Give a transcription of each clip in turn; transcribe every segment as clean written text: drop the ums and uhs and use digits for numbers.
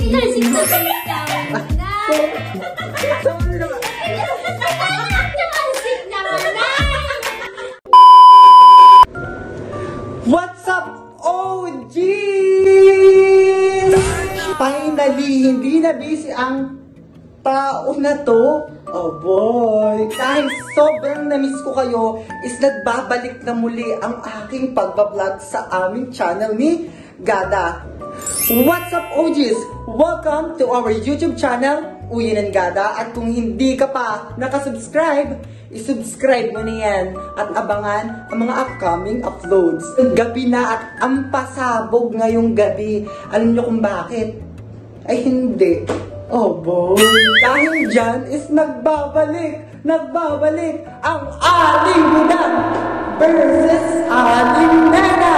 What's up, OG? Finally, hindi na busy ang tao na to. Oh boy, dahil sobrang na-miss ko kayo, is nagbabalik na muli ang aking pagbablog sa aming channel ni Gada. What's up, OGs? Welcome to our YouTube channel, Uyin and Gada. At kung hindi ka pa nakasubscribe, isubscribe mo na yan at abangan ang mga upcoming uploads. Gabi na at ang pasabog ngayong gabi. Alam niyo kung bakit? Ay hindi. Oh boy, dahil dyan is nagbabalik ang Aling Budang versus Aling Nena.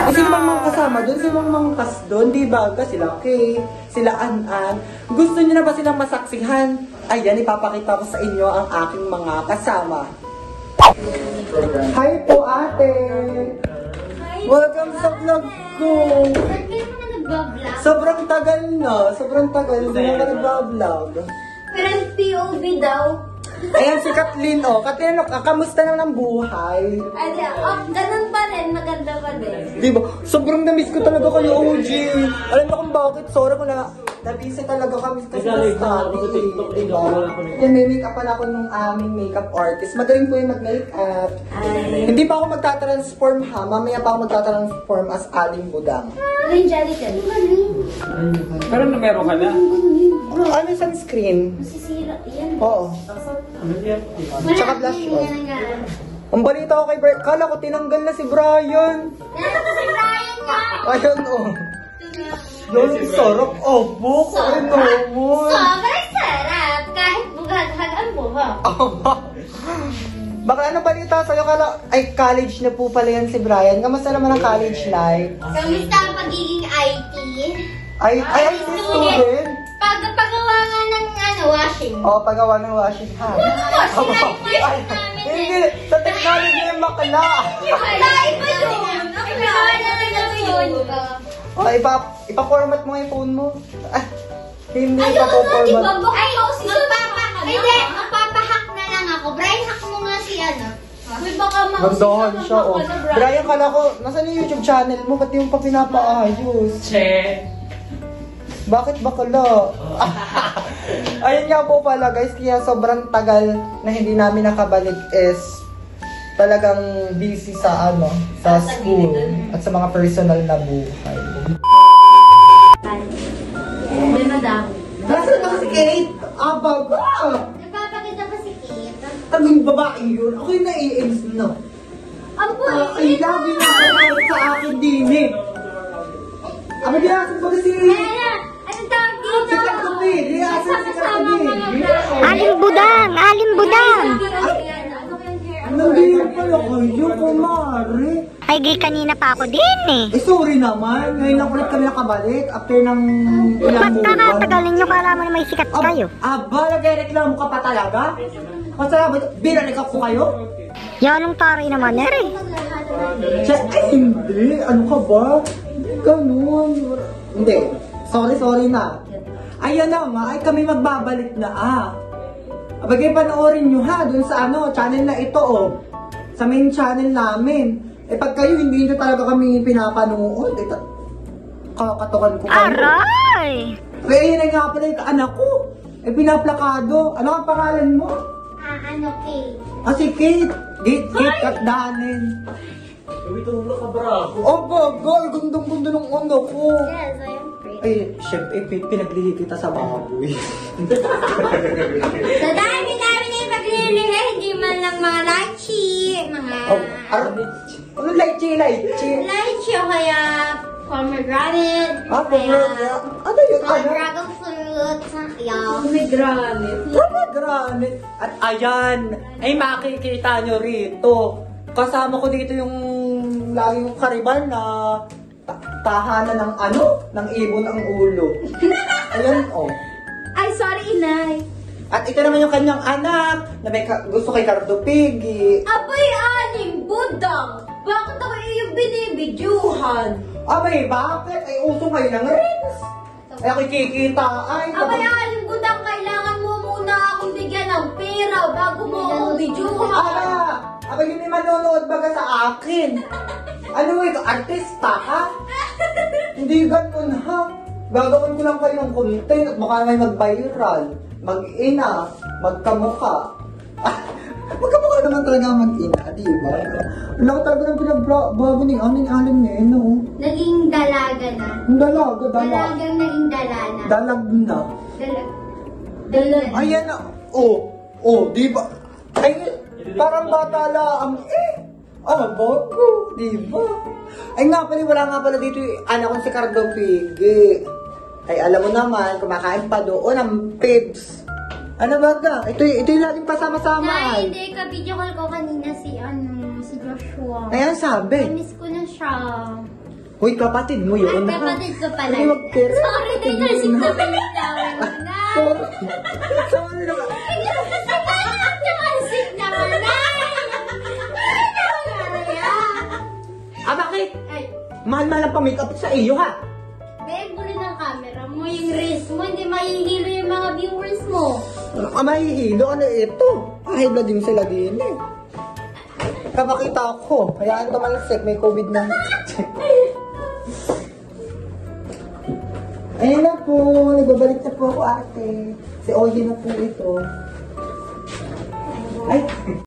Eh, sino bang mga kasama doon? Sino bang mga kas doon? Di ba? Sila Kay, sila An-An. Gusto niyo na ba silang masaksihan? Ayan, ipapakita ko sa inyo ang aking mga kasama. Hi po, ate! Welcome sa vlog ko! Sobrang tagal na. Hindi na nag-vlog. Pero POV daw. Ayan si Kathleen, oh. Kathleen, kamusta naman ang buhay? Ganun pa rin. Maganda pa din. Diba? Sobrang na-miss ko talaga kayo, OG. Alam mo kung bakit? Sorry ko na. Na-busy talaga kami kasi sa study. Diba? Yung may make-up pala ako nung aming makeup artist. Magaling po yung mag-makeup. Hindi pa ako magta-transform ha. Mamaya pa ako magta-transform as Aling Budang. Galing jelly ka. Pero meron ka na? Ano yung sunscreen? Masisira. Yan. Oo. Tsaka blush on. Ang balita ko kay Brian, kala ko tinanggal na si Brian. Nasa si Brian nga. Ayun, oh. Yung sarap, oh, buko, ano mo. Sobrang sarap. Kahit bughag-hag ang buhok. Baka ano balita sa'yo, ay, college na po pala yan si Brian. Kamusta naman ang college life? Kamusta ang pagiging IT? Ay, IT student? Paggawa nga ng washing. Oo, paggawa ng washing hand. Hindi, sa technology yung makala. Ay, pa yun. O, ipa-format mo yung phone mo. Ah, hindi, Ay, ipa-format. Hindi, magpapahack na lang ako. Brian, hack mo nga si ano. Uy, baka Gandahan siya, oh. Brian, kala ko, nasaan yung YouTube channel mo? Ba't yung pa pinapaayos? Che! Bakit bakala? Ayun nga po pala guys, kaya sobrang tagal na hindi namin nakabalik is talagang busy sa sa school at sa mga personal na buhay. Hindi, madam. Nasaan na si Kate? Baba! Nagpapakita pa si Kate. Taging babae yun. Ako yung nai-aims na. Ang Ay, lagi na ako sa akin din eh. Ano diyasin ko si... Anong tawag dito? Si Katupi! Diyasin si Katupi! Aling Budang! Aling Budang! Nandito pala kayo, kumari. Ay, gay, kanina pa ako din eh. Eh, sorry naman. Ngayon lang ulit kami nakabalik after ng ilang buwan. Magkakatagalin nyo, kala mo na may sikat kayo. Aba, nagreklamo ka pa talaga? Masalamat, binalik ko kayo? Yanong taray naman eh. Ay, hindi. Ano ka ba? Ganun. Hindi. Sorry na. Ayan na nga, ay kami magbabalik na Abagay, panoorin nyo ha, dun sa channel na ito sa main channel namin. Eh pag kayo hindi nyo talaga kami pinapanood, kakatukan ko kayo. Aray! Kaya yun nga pala yung anak ko. Eh pinaplakado. Ano ang pangalan mo? Kate. Si Kate. Kate Katdanin. Tumutulog ka bravo. Oh, bagay. Gundong-gundo ng ano ko. Yes, I am pretty. Ay, syempre, pinaglihi kita sa baboy. Sa dami na yung paglilihi, hindi man lang mga lychee, mga... Ano lychee? Lychee o kaya pomegranate. Pomegranate. Ano yun? Dragon fruit. Pomegranate. At ayan, ay makikita nyo rito. Kasama ko dito yung lagi kong kariban na tahanan ng ng ibon ang ulo. Ayan, Ay, sorry, inay. At ito naman yung kanyang anak na may gusto kay Cardo Piggy. Abay, Aling Budang! Bakit ako yung binibidyuhan? Abay, bakit? Ay, uso ngayon ng rings. Ay, ako kikita. Ay, Abayaan, budang, kailangan mo muna akong bigyan ng pera bago mo akong bidyuhan. Aba, yun yung manonood baga sa akin. Ano ito, artista ha? Hindi ganun ha. Gagawin ko lang kayo ng content at baka may mag-viral, mag-ina, magkamukha. Magkamukha naman talaga ang mag-ina, di ba? Wala ko talaga ng pinagbago ni Alin eh, no? Naging dalaga na. Ang dalaga. Dalagang naging dala na. Dalag na. Dalag. Ayan na. Di ba? Ay, parang bata lang. Bago, di ba? Ay nga pala, wala nga pala dito yung anak ko si Cardong Pigi. Ay, alam mo naman, kumakain pa doon ang pibs. Ano ba ka? Ito yung laging pasama-sama Nay, ay. hindi ka video call ko kanina si Joshua. Ayan sabi. Miss ko na siya. Hoy, kapatid mo yun. Ay, kapatid ko pala. Hindi mag-care. Sorry, Nay, kasi naman na. Sorry. Sorry naman. Nakalsik naman na. Bakit? Ay, Mahal-mahal ang pa-makeup sa iyo, ha? babe, gulo ng camera mo. Yung wrist mo, hindi mahihilo yung mga viewers mo. Mahihilo, ano ito? High blood din sila din eh. Kapakita ko, hayaan tumalsik, may COVID na. Ayun na po, nagbabalik na po ako ate. Si Oji na po ito. Ay!